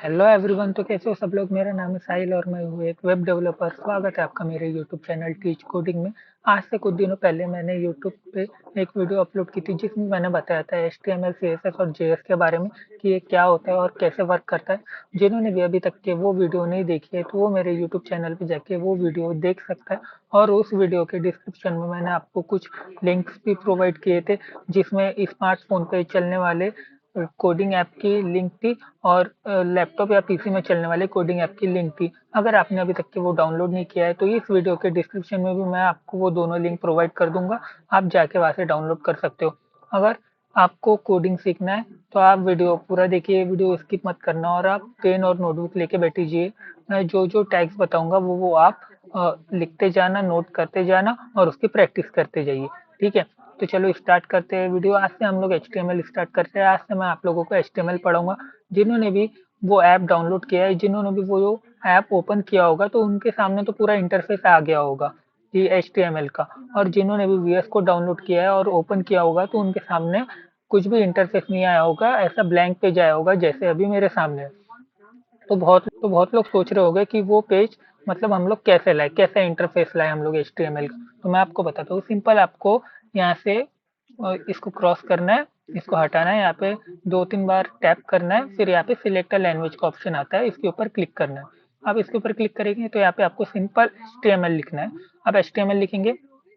Hello everyone. तो कैसे हो सब लोग। मेरा नाम है साहिल और मैं हूँ एक वेब डेवलपर। स्वागत है आपका मेरे यूट्यूब चैनल टीच कोडिंग में। आज से कुछ दिनों पहले मैंने यूट्यूब पे एक वीडियो अपलोड की थी जिसमें मैंने बताया था HTML CSS और JS के बारे में कि ये क्या होता है और कैसे वर्क करता है। जिन्होंने भी अभी तक के वो वीडियो नहीं देखी है तो वो मेरे यूट्यूब चैनल पे जाके वो वीडियो देख सकता है। और उस वीडियो के डिस्क्रिप्शन में मैंने आपको कुछ लिंक्स भी प्रोवाइड किए थे जिसमें स्मार्टफोन पे चलने वाले कोडिंग ऐप की लिंक थी और लैपटॉप या पीसी में चलने वाले कोडिंग ऐप की लिंक थी। अगर आपने अभी तक के वो डाउनलोड नहीं किया है तो इस वीडियो के डिस्क्रिप्शन में भी मैं आपको वो दोनों लिंक प्रोवाइड कर दूंगा। आप जाके वहां से डाउनलोड कर सकते हो। अगर आपको कोडिंग सीखना है तो आप वीडियो पूरा देखिए, वीडियो स्किप मत करना और आप पेन और नोटबुक लेके बैठिए। मैं जो जो टैग्स बताऊंगा वो आप लिखते जाना, नोट करते जाना और उसकी प्रैक्टिस करते जाइए। ठीक है, तो चलो स्टार्ट करते हैं वीडियो। आज से हम लोग HTML स्टार्ट करते हैं। आज से मैं आप लोगों को HTML पढ़ाऊंगा। जिन्होंने भी वो ऐप डाउनलोड किया है, जिन्होंने भी वो ऐप ओपन किया होगा तो उनके सामने तो पूरा इंटरफेस आ गया होगा ये HTML का। और जिन्होंने भी VS को डाउनलोड किया है और ओपन किया होगा तो उनके सामने कुछ भी इंटरफेस नहीं आया होगा, ऐसा ब्लैंक पेज आया होगा जैसे अभी मेरे सामने है। तो बहुत लोग सोच रहे होंगे कि वो पेज मतलब हम लोग कैसे लाए, कैसे इंटरफेस लाए हम लोग HTML का। तो मैं आपको बताता हूँ। सिंपल, आपको यहाँ से इसको क्रॉस करना है, इसको हटाना है, यहाँ पे 2-3 बार टैप करना है, फिर यहाँ पे सिलेक्ट लैंग्वेज का ऑप्शन आता है, इसके ऊपर क्लिक करना है। अब इसके ऊपर क्लिक करेंगे तो यहाँ पे आपको सिंपल HTML लिखना है। अब HTML लिखेंगे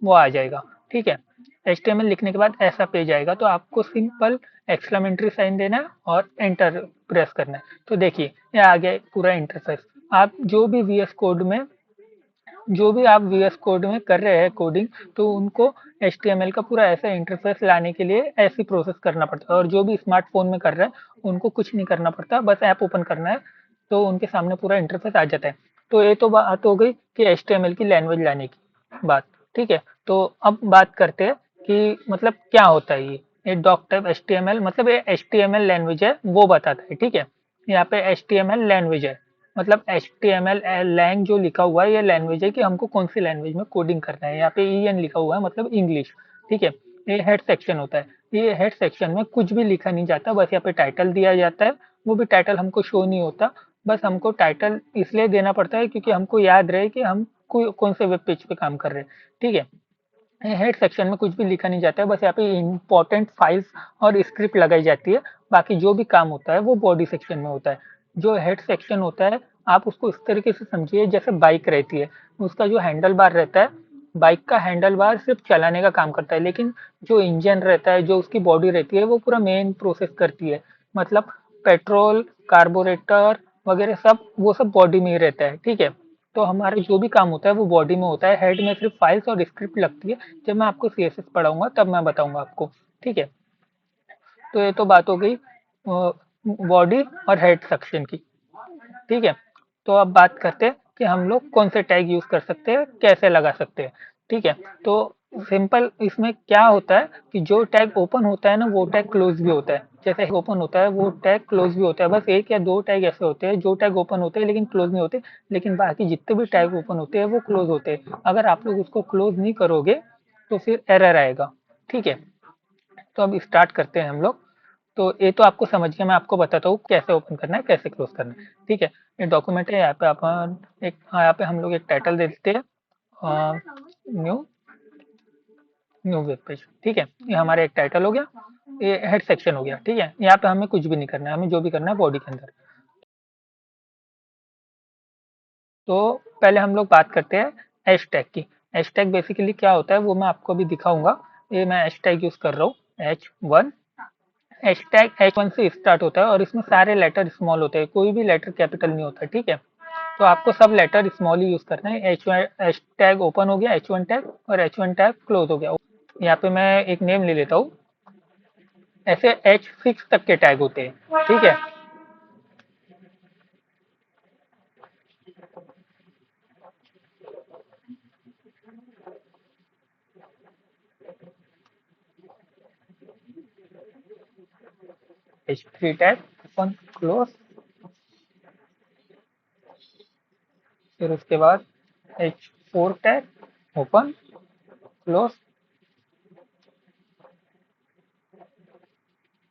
वो आ जाएगा। ठीक है, HTML लिखने के बाद ऐसा पेज आएगा तो आपको सिंपल एक्सक्लेमेटरी साइन देना है और एंटर प्रेस करना है। तो देखिए ये आ गया पूरा इंटरफेस। आप जो भी आप VS कोड में कर रहे हैं कोडिंग, तो उनको HTML का पूरा ऐसा इंटरफेस लाने के लिए ऐसी प्रोसेस करना पड़ता है। और जो भी स्मार्टफोन में कर रहे हैं उनको कुछ नहीं करना पड़ता, बस ऐप ओपन करना है तो उनके सामने पूरा इंटरफेस आ जाता है। तो ये तो बात हो गई कि HTML की लैंग्वेज लाने की बात। ठीक है, तो अब बात करते हैं कि मतलब क्या होता है ये डॉक टाइप HTML। मतलब ये HTML लैंग्वेज है वो बताता है। ठीक है, यहाँ पे HTML लैंग्वेज है, मतलब HTML लैंग जो लिखा हुआ है ये लैंग्वेज है कि हमको कौन सी लैंग्वेज में कोडिंग करना है। यहाँ पे EN लिखा हुआ है मतलब इंग्लिश। ठीक है, ये हेड सेक्शन होता है। ये हेड सेक्शन में कुछ भी लिखा नहीं जाता, बस यहाँ पे टाइटल दिया जाता है। वो भी टाइटल हमको शो नहीं होता। बस हमको टाइटल इसलिए देना पड़ता है क्योंकि हमको याद रहे कि हम कौन से वेब पेज पे काम कर रहे हैं। ठीक है, हेड सेक्शन में कुछ भी लिखा नहीं जाता है, बस यहाँ पे इंपॉर्टेंट फाइल्स और स्क्रिप्ट लगाई जाती है। बाकी जो भी काम होता है वो बॉडी सेक्शन में होता है। जो हेड सेक्शन होता है आप उसको इस तरीके से समझिए जैसे बाइक रहती है, उसका जो हैंडल बार रहता है, बाइक का हैंडल बार सिर्फ चलाने का काम करता है, लेकिन जो इंजन रहता है, जो उसकी बॉडी रहती है, वो पूरा मेन प्रोसेस करती है। मतलब पेट्रोल, कार्बोरेटर वगैरह सब वो सब बॉडी में ही रहता है। ठीक है, तो हमारा जो भी काम होता है वो बॉडी में होता है। हेड में सिर्फ फाइल्स और स्क्रिप्ट लगती है। जब मैं आपको CSS पढ़ाऊंगा तब मैं बताऊंगा आपको। ठीक है, तो ये तो बात हो गई बॉडी और हेड सेक्शन की। ठीक है, तो अब बात करते हैं कि हम लोग कौन से टैग यूज कर सकते हैं, कैसे लगा सकते हैं। ठीक है, तो सिंपल इसमें क्या होता है कि जो टैग ओपन होता है ना वो टैग क्लोज भी होता है। जैसे ओपन होता है वो टैग क्लोज भी होता है। बस एक या दो टैग ऐसे होते हैं जो टैग ओपन होते हैं लेकिन क्लोज नहीं होते। लेकिन बाकी जितने भी टैग ओपन होते हैं वो क्लोज होते हैं। अगर आप लोग उसको क्लोज नहीं करोगे तो फिर एरर आएगा। ठीक है, तो अब स्टार्ट करते हैं हम लोग। तो ये तो आपको समझ गया, मैं आपको बताता हूँ कैसे ओपन करना है, कैसे क्लोज करना है। ठीक है, ये डॉक्यूमेंट है। यहाँ पे अपन एक, हाँ, यहाँ पे हम लोग एक टाइटल दे देते हैं, न्यू न्यू वेब पेज। ठीक है, ये हमारा एक टाइटल हो गया, ये हेड सेक्शन हो गया। ठीक है, यहाँ पे हमें कुछ भी नहीं करना है, हमें जो भी करना है बॉडी के अंदर। तो पहले हम लोग बात करते हैं हैशटैग की। हैशटैग बेसिकली क्या होता है वो मैं आपको अभी दिखाऊंगा। ये मैं हैशटैग यूज कर रहा हूँ H1। हैशटैग H1 से स्टार्ट होता है और इसमें सारे लेटर स्मॉल होते हैं, कोई भी लेटर कैपिटल नहीं होता। ठीक है, तो आपको सब लेटर स्मॉल ही यूज करना है। H1 एच टैग ओपन हो गया, H1 टैग, और H1 टैग क्लोज हो गया। यहाँ पे मैं एक नेम ले लेता हूँ। ऐसे H6 तक के टैग होते हैं। ठीक है, H3 टैग ओपन क्लोज, फिर उसके बाद H4 टैग ओपन क्लोज,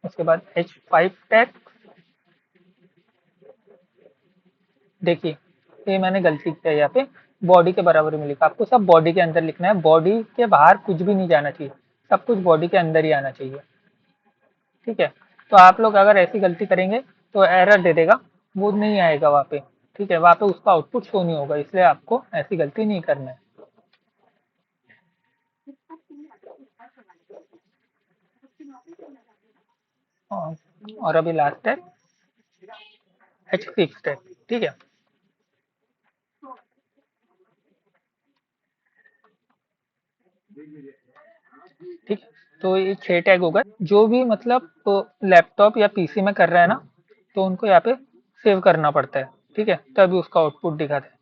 उसके बाद H5 टैग देखिए ये मैंने गलती किया है, यहाँ पे बॉडी के बराबर में लिखा, आपको सब बॉडी के अंदर लिखना है, बॉडी के बाहर कुछ भी नहीं जाना चाहिए, सब कुछ बॉडी के अंदर ही आना चाहिए। ठीक है, तो आप लोग अगर ऐसी गलती करेंगे तो एरर दे देगा, वो नहीं आएगा वहाँ पे। ठीक है, वहाँ पे उसका आउटपुट शो नहीं होगा, इसलिए आपको ऐसी गलती नहीं करना है। और और अभी लास्ट है H6 टैग। ठीक है, ठीक है, तो ये 6 टैग हो गए। जो भी मतलब लैपटॉप या पीसी में कर रहा है ना, तो उनको यहाँ पे सेव करना पड़ता है। ठीक है, तभी उसका आउटपुट दिखाता है।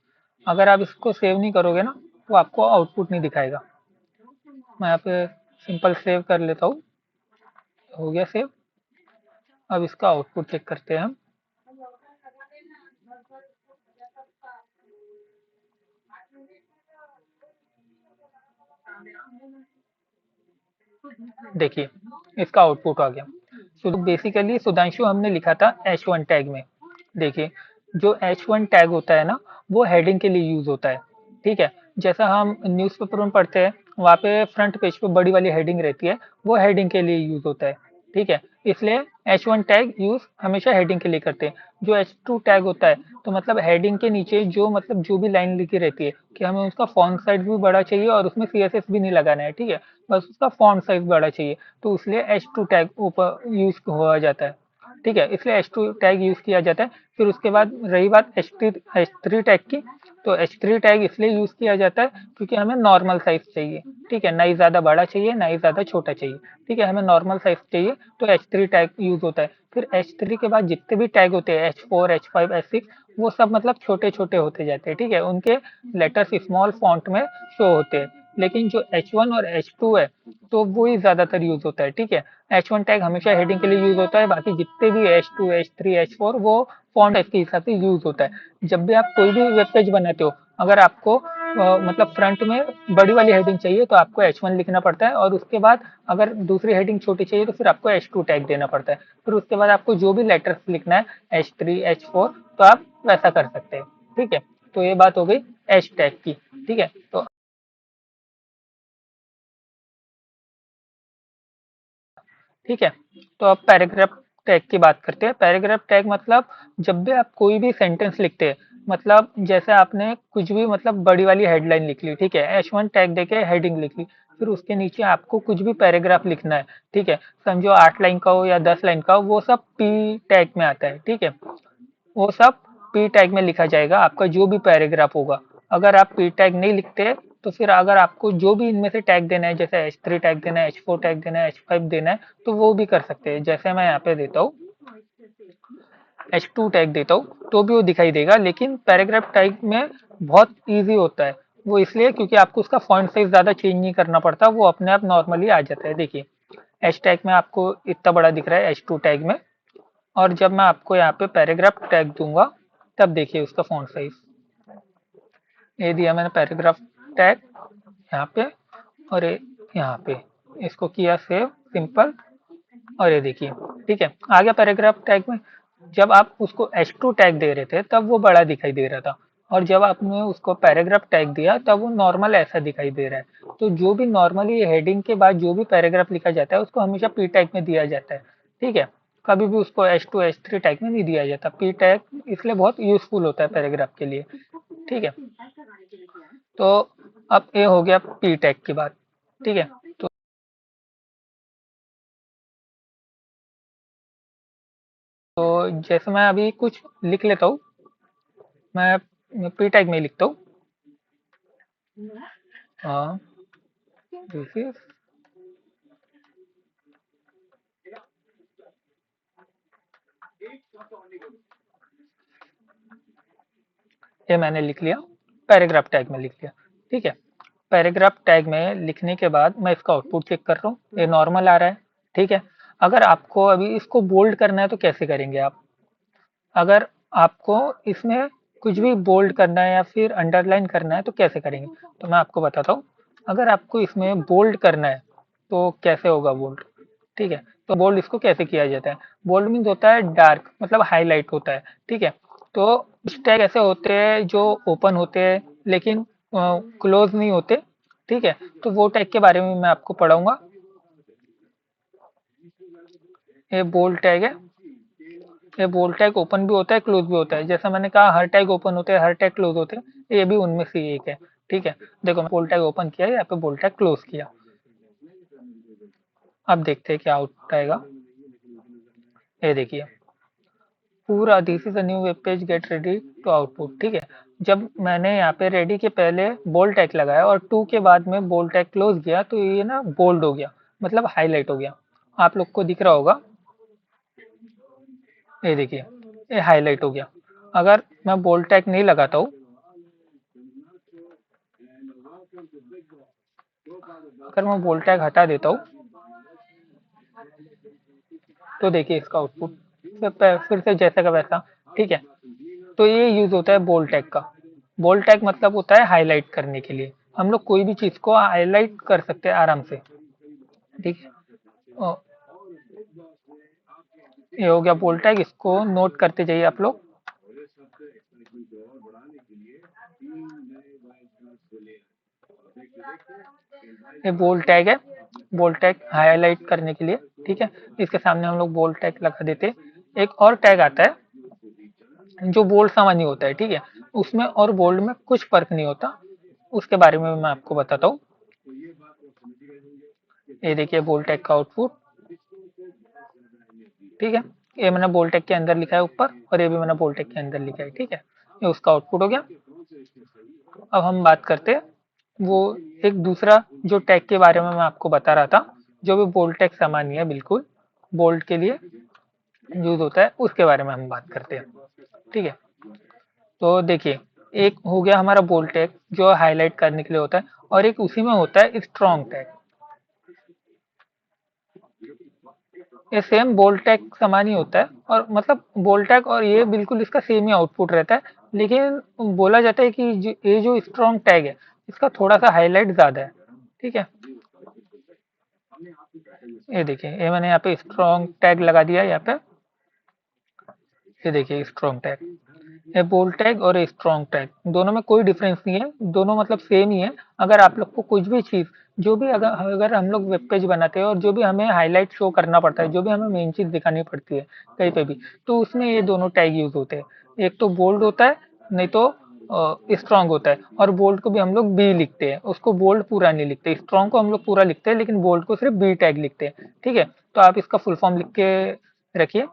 अगर आप इसको सेव नहीं करोगे ना, तो आपको आउटपुट नहीं दिखाएगा। मैं यहाँ पे सिंपल सेव कर लेता हूँ, हो गया सेव। अब इसका आउटपुट चेक करते हैं हम। देखिए इसका आउटपुट आ गया। तो बेसिकली सुधांशु हमने लिखा था H1 टैग में। देखिए जो H1 टैग होता है ना, वो हेडिंग के लिए यूज होता है। ठीक है, जैसा हम न्यूज़पेपर में पढ़ते हैं, वहाँ पे फ्रंट पेज पे बड़ी वाली हेडिंग रहती है, वो हेडिंग के लिए यूज होता है। ठीक है, इसलिए H1 टैग यूज हमेशा हेडिंग के लिए करते हैं। जो H2 टैग होता है, तो मतलब हेडिंग के नीचे जो मतलब जो भी लाइन लिखी रहती है कि हमें उसका फॉन्ट साइज भी बड़ा चाहिए और उसमें CSS भी नहीं लगाना है। ठीक है, बस उसका फॉन्ट साइज बड़ा चाहिए, तो इसलिए H2 टैग ऊपर यूज हुआ जाता है। ठीक है, इसलिए H2 टैग यूज किया जाता है। फिर उसके बाद रही बात H3 टैग की, तो H3 टैग इसलिए यूज किया जाता है क्योंकि हमें नॉर्मल साइज चाहिए। ठीक है, ना ही ज्यादा बड़ा चाहिए ना ही ज्यादा छोटा चाहिए। ठीक है, हमें नॉर्मल साइज चाहिए, तो H3 टैग यूज होता है। फिर H3 के बाद जितने भी टैग होते हैं H4 H5 H6, वो सब मतलब छोटे छोटे होते जाते हैं। ठीक है, उनके लेटर्स स्मॉल फॉन्ट में शो होते हैं। लेकिन जो H1 और H2 है, तो वो ही ज्यादातर यूज होता है। ठीक है, H1 टैग हमेशा हेडिंग के लिए यूज होता है, बाकी जितने भी H2 H3 H4 वो फॉन्ट साइज के हिसाब से यूज होता है। जब भी आप कोई भी वेब पेज बनाते हो, अगर आपको मतलब फ्रंट में बड़ी वाली हेडिंग चाहिए तो आपको H1 लिखना पड़ता है, और उसके बाद अगर दूसरी हेडिंग छोटी चाहिए तो फिर आपको H2 टैग देना पड़ता है। फिर उसके बाद आपको जो भी लेटर्स लिखना है H3 H4, तो आप वैसा कर सकते हैं। ठीक है, तो ये बात हो गई H टैग की। ठीक है, तो ठीक है, तो अब पैराग्राफ टैग की बात करते हैं। पैराग्राफ टैग मतलब जब भी आप कोई भी सेंटेंस लिखते हैं, मतलब जैसे आपने कुछ भी मतलब बड़ी वाली हेडलाइन लिख ली, ठीक है, H1 टैग देके हेडिंग लिख ली, फिर उसके नीचे आपको कुछ भी पैराग्राफ लिखना है। ठीक है, समझो 8 लाइन का हो या 10 लाइन का हो, वो सब पी टैग में आता है। ठीक है, वो सब पी टैग में लिखा जाएगा, आपका जो भी पैराग्राफ होगा। अगर आप पी टैग नहीं लिखते, तो फिर अगर आपको जो भी इनमें से टैग देना है, जैसे H3 टैग देना है, H4 टैग देना है, H5 देना है, तो वो भी कर सकते हैं। जैसे मैं यहाँ पे देता हूँ H2 टैग देता हूँ, तो भी वो दिखाई देगा। लेकिन पैराग्राफ टैग में बहुत ईजी होता है, वो इसलिए क्योंकि आपको उसका फॉन्ट साइज ज्यादा चेंज नहीं करना पड़ता, वो अपने आप नॉर्मली आ जाता है। देखिए H टैग में आपको इतना बड़ा दिख रहा है H2 टैग में, और जब मैं आपको यहाँ पे पैराग्राफ टैग दूंगा, तब देखिए उसका फॉन्ट साइज, ये दिया मैंने पैराग्राफ टैग यहाँ पे, और ये यहाँ पे, इसको किया सेव सिंपल, और ये देखिए। ठीक है, आ गया पैराग्राफ टैग में। जब आप उसको H2 टैग दे रहे थे तब वो बड़ा दिखाई दे रहा था, और जब आपने उसको पैराग्राफ टैग दिया तब वो नॉर्मल ऐसा दिखाई दे रहा है। तो जो भी नॉर्मली हेडिंग के बाद जो भी पैराग्राफ लिखा जाता है, उसको हमेशा पी टैग में दिया जाता है। ठीक है, कभी भी उसको H2 H3 टैग में नहीं दिया जाता। पी टैग इसलिए बहुत यूजफुल होता है पैराग्राफ के लिए। ठीक है, तो अब ये हो गया पी टैग की बात। ठीक है, तो जैसे मैं अभी कुछ लिख लेता हूँ, मैं पी टैग में ही लिखता हूँ। हाँ, दिस इज, ये मैंने लिख लिया, पैराग्राफ टैग में लिख लिया। ठीक है, पैराग्राफ टैग में लिखने के बाद मैं इसका आउटपुट चेक कर रहा हूँ, ये नॉर्मल आ रहा है। ठीक है, अगर आपको अभी इसको बोल्ड करना है तो कैसे करेंगे आप? अगर आपको इसमें कुछ भी बोल्ड करना है या फिर अंडरलाइन करना है तो कैसे करेंगे? तो मैं आपको बताता हूँ। अगर आपको इसमें बोल्ड करना है तो कैसे होगा बोल्ड? ठीक है, तो बोल्ड इसको कैसे किया जाता है? बोल्ड मीन्स होता है डार्क, मतलब हाईलाइट होता है। ठीक है, तो कुछ टैग ऐसे होते हैं जो ओपन होते हैं लेकिन क्लोज नहीं होते, ठीक है। तो वो टैग के बारे में मैं आपको पढ़ाऊंगा। ये बोल्ड टैग है। ये बोल्ड टैग ओपन भी होता है, क्लोज भी होता है। जैसा मैंने कहा हर टैग ओपन होते हैं, हर टैग क्लोज होते हैं, ये भी उनमें से एक है, ठीक है। देखो मैं बोल्ड टैग ओपन किया, यहाँ पे बोल्ड टैग क्लोज किया। अब देखते हैं क्या आउटपुट आएगा। ये देखिए पूरा this is a new web page get ready to output, ठीक है। जब मैंने यहाँ पे रेडी के पहले बोल्ड टैग लगाया और टू के बाद में बोल्ड टैग क्लोज किया तो ये ना बोल्ड हो गया, मतलब हाईलाइट हो गया। आप लोग को दिख रहा होगा, ये देखिए ये हाईलाइट हो गया। अगर मैं बोल्ड टैग नहीं लगाता हूँ, अगर मैं बोल्ड टैग हटा देता हूँ तो देखिए इसका आउटपुट फिर से जैसा का वैसा, ठीक है। तो ये यूज होता है बोल्ड टैग का। बोल्ड टैग मतलब होता है हाईलाइट करने के लिए। हम लोग कोई भी चीज को हाईलाइट कर सकते हैं आराम से, ठीक है। अ, ये हो गया बोल्ड टैग, इसको नोट करते जाइए आप लोग। ये बोल्ड टैग है, बोल्ड टैग हाईलाइट करने के लिए, ठीक है। इसके सामने हम लोग बोल्ड टैग लगा देते। एक और टैग आता है जो बोल्ड सामान्य होता है, ठीक है। उसमें और बोल्ड में कुछ फर्क नहीं होता, उसके बारे में मैं आपको बताता हूँ। ये देखिए बोल्ड टैग का आउटपुट, ठीक है। ये मैंने बोल्ड टैग के अंदर लिखा है ऊपर, और ये भी मैंने बोल्ड टैग के अंदर लिखा है, ठीक है। ये उसका आउटपुट हो गया। अब हम बात करते हैं वो एक दूसरा जो टैग के बारे में मैं आपको बता रहा था, जो भी बोल्ड टैग सामान्य है, बिल्कुल बोल्ड के लिए यूज होता है, उसके बारे में हम बात करते हैं, ठीक है। तो देखिए एक हो गया हमारा बोल्ड टैग जो हाईलाइट करने के लिए होता है, और एक उसी में होता है स्ट्रॉन्ग टैग। ये सेम बोल्ड टैग समान ही होता है, और मतलब बोल्ड टैग और ये बिल्कुल इसका सेम ही आउटपुट रहता है, लेकिन बोला जाता है कि ये जो स्ट्रॉन्ग टैग है इसका थोड़ा सा हाईलाइट ज्यादा है, ठीक है। ये देखिए ये मैंने यहाँ पे स्ट्रॉन्ग टैग लगा दिया यहाँ पे। ये देखिए स्ट्रॉन्ग टैग, ये बोल्ड टैग और ये स्ट्रॉन्ग टैग दोनों में कोई डिफरेंस नहीं है, दोनों मतलब सेम ही है। अगर आप लोग को कुछ भी चीज जो भी अगर अगर हम लोग वेब पेज बनाते हैं और जो भी हमें हाईलाइट शो करना पड़ता है, जो भी हमें मेन चीज दिखानी पड़ती है कहीं पे भी, तो उसमें ये दोनों टैग यूज होते हैं। एक तो बोल्ड होता है, नहीं तो स्ट्रॉन्ग होता है। और बोल्ड को भी हम लोग बी लिखते हैं, उसको बोल्ड पूरा नहीं लिखते। स्ट्रॉन्ग को हम लोग पूरा लिखते हैं लेकिन बोल्ड को सिर्फ बी टैग लिखते हैं, ठीक है। तो आप इसका फुल फॉर्म लिख के रखिए।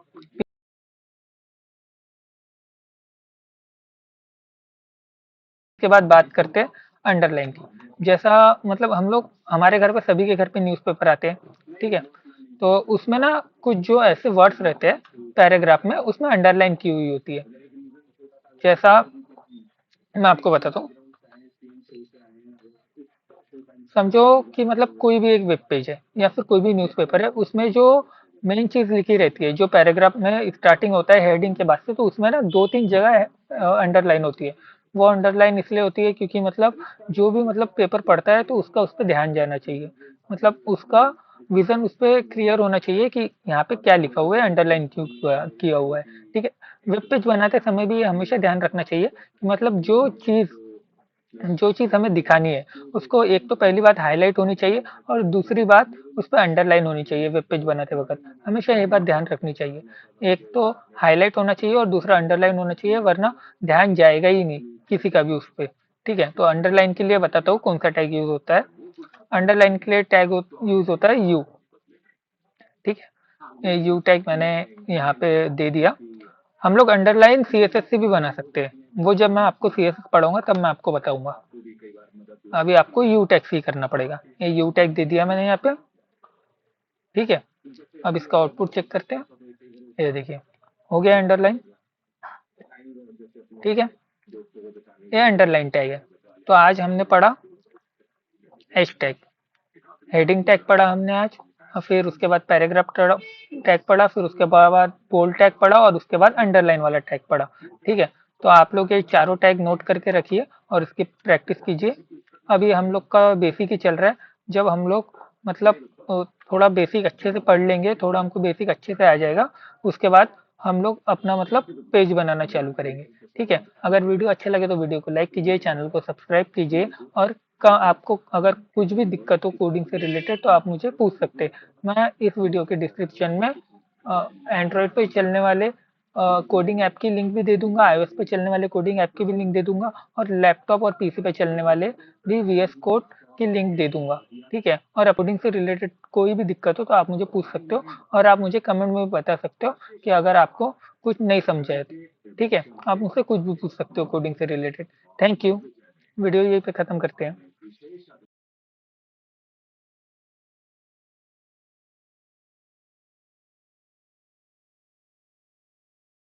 के बाद बात करते हैं अंडरलाइन की। जैसा मतलब हम लोग हमारे घर पे सभी के घर पे न्यूज़पेपर आते हैं, ठीक है। तो उसमें ना कुछ जो ऐसे वर्ड्स रहते हैं पैराग्राफ में, उसमें अंडरलाइन की हुई होती है। जैसा मैं आपको बताता हूँ, समझो कि मतलब कोई भी एक वेब पेज है या फिर कोई भी न्यूज़पेपर है, उसमें जो मेन चीज लिखी रहती है, जो पैराग्राफ में स्टार्टिंग होता है हेडिंग के बाद से, तो उसमें ना दो तीन जगह अंडरलाइन होती है। वो अंडरलाइन इसलिए होती है क्योंकि मतलब जो भी मतलब पेपर पढ़ता है तो उसका उस पर ध्यान जाना चाहिए, मतलब उसका विजन उस पर क्लियर होना चाहिए कि यहाँ पे क्या लिखा हुआ है, अंडरलाइन क्यों किया हुआ है, ठीक है। वेब पेज बनाते समय भी ये हमेशा ध्यान रखना चाहिए कि मतलब जो चीज़ हमें दिखानी है उसको एक तो पहली बात हाईलाइट होनी चाहिए, और दूसरी बात उस पर अंडरलाइन होनी चाहिए। वेब पेज बनाते वक्त हमेशा ये बात ध्यान रखनी चाहिए, एक तो हाईलाइट होना चाहिए और दूसरा अंडरलाइन होना चाहिए, वरना ध्यान जाएगा ही नहीं किसी का भी उस पर, ठीक है। तो अंडरलाइन के लिए बताता हूँ कौन सा टैग यूज होता है। अंडरलाइन के लिए टैग यूज होता है यू, ठीक है। यू टैग मैंने यहाँ पे दे दिया। हम लोग अंडरलाइन सीएसएस से भी बना सकते हैं, वो जब मैं आपको सीएसएस पढ़ाऊंगा तब मैं आपको बताऊंगा। अभी आपको यू टैग ही करना पड़ेगा। ये यू टैग दे दिया मैंने यहाँ पे, ठीक है। अब इसका आउटपुट चेक करते हैं। ये देखिए हो गया अंडरलाइन, ठीक है। ये अंडरलाइन टैग है। तो आज हमने पढ़ा हैश टैग, हेडिंग टैग पढ़ा हमने आज, और फिर उसके बाद पैराग्राफ टैग पढ़ा, फिर उसके बाद बोल्ड टैग पढ़ा, और उसके बाद अंडरलाइन वाला टैग पढ़ा, ठीक है। तो आप लोग ये चारों टैग नोट करके रखिए और इसकी प्रैक्टिस कीजिए। अभी हम लोग का बेसिक ही चल रहा है। जब हम लोग मतलब थोड़ा बेसिक अच्छे से पढ़ लेंगे, थोड़ा हमको बेसिक अच्छे से आ जाएगा, उसके बाद हम लोग अपना मतलब पेज बनाना चालू करेंगे। ठीक है, अगर वीडियो अच्छा लगे तो वीडियो को लाइक कीजिए, चैनल को सब्सक्राइब कीजिए, और आपको अगर कुछ भी दिक्कत हो कोडिंग से रिलेटेड तो आप मुझे पूछ सकते हैं। मैं इस वीडियो के डिस्क्रिप्शन में एंड्रॉयड पे चलने वाले कोडिंग ऐप की लिंक भी दे दूंगा, iOS पे चलने वाले कोडिंग ऐप की भी लिंक दे दूंगा, और लैपटॉप और पीसी पे चलने वाले भी VS कोड की लिंक दे दूंगा। ठीक है, और कोडिंग से रिलेटेड कोई भी दिक्कत हो तो आप मुझे पूछ सकते हो, और आप मुझे कमेंट में भी बता सकते हो कि अगर आपको कुछ नहीं समझा है तो। ठीक है, आप मुझसे कुछ भी पूछ सकते हो कोडिंग से रिलेटेड। Thank you. वीडियो यहीं पे खत्म करते हैं।